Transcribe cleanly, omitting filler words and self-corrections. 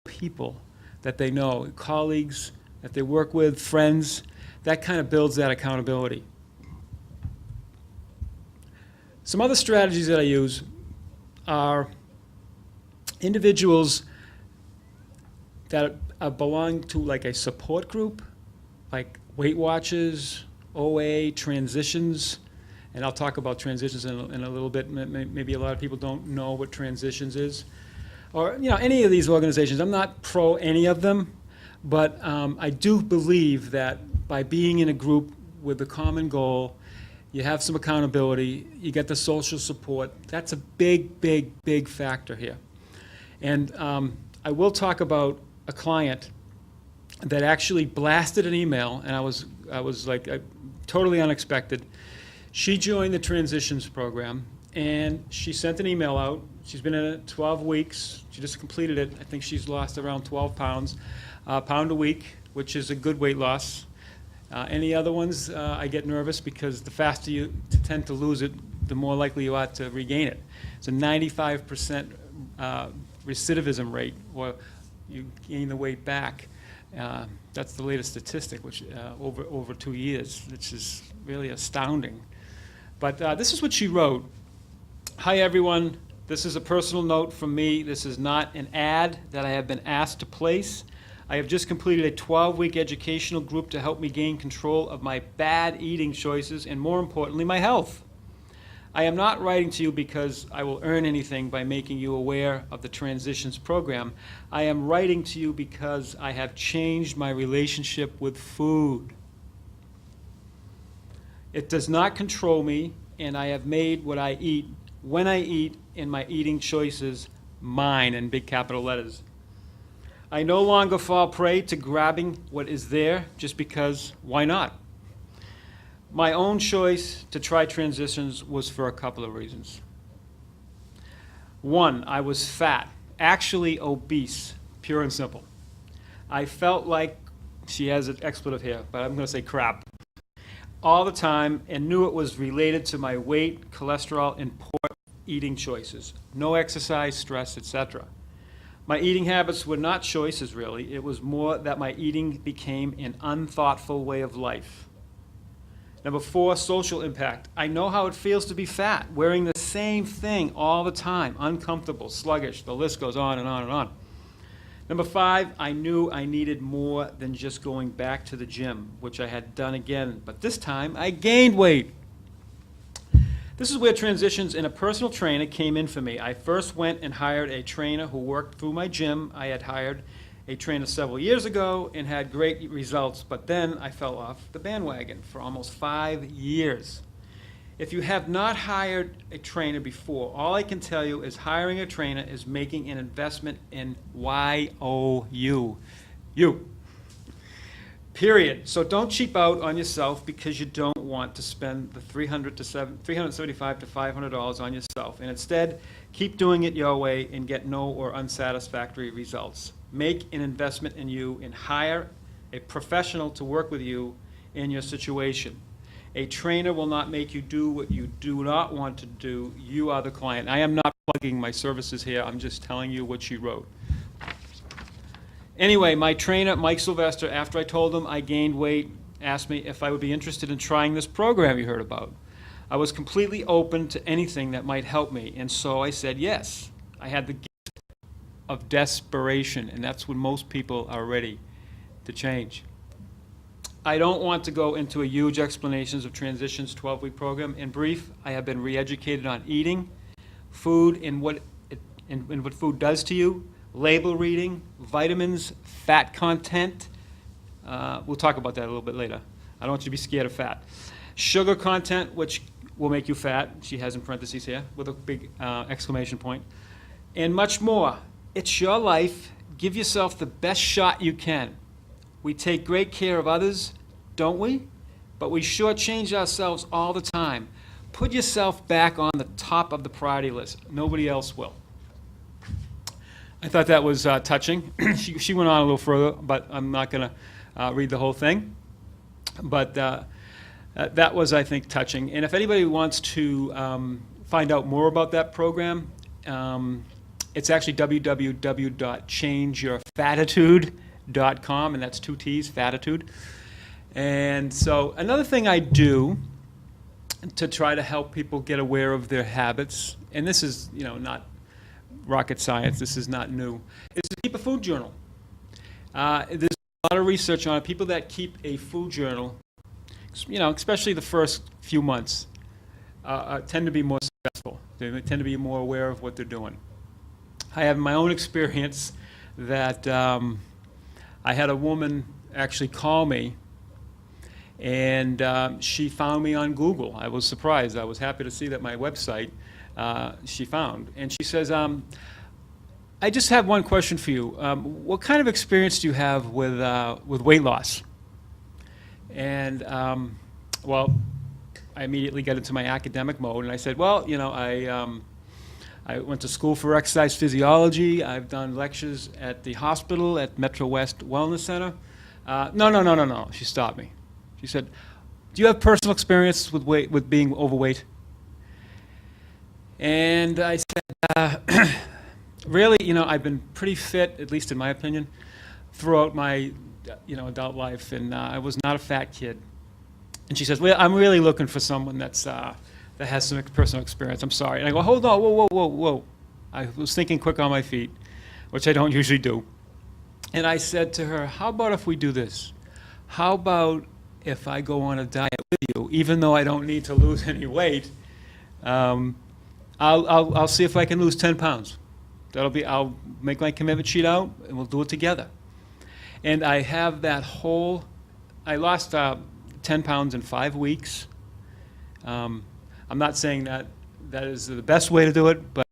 people that they know, colleagues that they work with, friends. That kind of builds that accountability. Some other strategies that I use are individuals that belong to like a support group, like Weight Watchers, OA, transitions, and I'll talk about transitions in a little bit. Maybe a lot of people don't know what transitions is. Or, any of these organizations. I'm not pro any of them, but I do believe that by being in a group with a common goal, you have some accountability, you get the social support. That's a big, big, big factor here. And I will talk about a client that actually blasted an email, and I was like totally unexpected. She joined the transitions program, and she sent an email out. She's been in it 12 weeks. She just completed it. I think she's lost around 12 pounds, pound a week, which is a good weight loss. Any other ones, I get nervous because the faster you tend to lose it, the more likely you are to regain it. It's a 95% recidivism rate, or you gain the weight back. That's the latest statistic, which over 2 years, which is really astounding. But this is what she wrote. Hi, everyone. This is a personal note from me. This is not an ad that I have been asked to place. I have just completed a 12-week educational group to help me gain control of my bad eating choices and, more importantly, my health. I am not writing to you because I will earn anything by making you aware of the Transitions program. I am writing to you because I have changed my relationship with food. It does not control me, and I have made what I eat, when I eat, and my eating choices mine, in big capital letters. I no longer fall prey to grabbing what is there just because, why not? My own choice to try transitions was for a couple of reasons. One, I was fat, actually obese, pure and simple. I felt like, she has an expletive here, but I'm going to say crap, all the time, and knew it was related to my weight, cholesterol, and poor eating choices. No exercise, stress, etc. My eating habits were not choices, really. It was more that my eating became an unthoughtful way of life. Number 4, social impact. I know how it feels to be fat, wearing the same thing all the time, uncomfortable, sluggish. The list goes on and on and on. Number 5, I knew I needed more than just going back to the gym, which I had done again, but this time I gained weight. This is where transitions in a personal trainer came in for me. I first went and hired a trainer who worked through my gym. I had hired a trainer several years ago and had great results, but then I fell off the bandwagon for almost 5 years. If you have not hired a trainer before, all I can tell you is hiring a trainer is making an investment in Y-O-U. You. Period. So don't cheap out on yourself because you don't want to spend the $375 to $500 on yourself, and instead keep doing it your way and get no or unsatisfactory results. Make an investment in you and hire a professional to work with you in your situation. A trainer will not make you do what you do not want to do. You are the client. I am not plugging my services here. I'm just telling you what she wrote. Anyway, my trainer, Mike Sylvester, after I told him I gained weight, asked me if I would be interested in trying this program you heard about. I was completely open to anything that might help me, and so I said yes. I had the gift of desperation, and that's when most people are ready to change. I don't want to go into a huge explanations of Transitions 12-week program. In brief, I have been re-educated on eating, food, and what food does to you, label reading, vitamins, fat content. We'll talk about that a little bit later. I don't want you to be scared of fat. Sugar content, which will make you fat. She has in parentheses here with a big exclamation point. And much more. It's your life. Give yourself the best shot you can. We take great care of others, don't we? But we shortchange ourselves all the time. Put yourself back on the top of the priority list. Nobody else will. I thought that was touching. She went on a little further, but I'm not going to read the whole thing. But that was, I think, touching. And if anybody wants to find out more about that program, It's actually www.changeyourfatitude.com, and that's two T's, fatitude. And so another thing I do to try to help people get aware of their habits, and this is, not rocket science, this is not new, is to keep a food journal. There's a lot of research on it. People that keep a food journal, especially the first few months, tend to be more successful. They tend to be more aware of what they're doing. I have my own experience that I had a woman actually call me, and she found me on Google. I was surprised. I was happy to see that my website she found. And she says, I just have one question for you. What kind of experience do you have with weight loss? And, well, I immediately got into my academic mode, and I said, well, I went to school for exercise physiology. I've done lectures at the hospital, at Metro West Wellness Center. No. She stopped me. She said, do you have personal experience with being overweight? And I said, really, I've been pretty fit, at least in my opinion, throughout my, adult life, and I was not a fat kid. And she says, well, I'm really looking for someone that has some personal experience. I'm sorry. And I go, hold on, whoa. I was thinking quick on my feet, which I don't usually do. And I said to her, how about if we do this? How about if I go on a diet with you, even though I don't need to lose any weight? I'll see if I can lose 10 pounds. I'll make my commitment sheet out, and we'll do it together. And I have I lost 10 pounds in 5 weeks. I'm not saying that is the best way to do it, but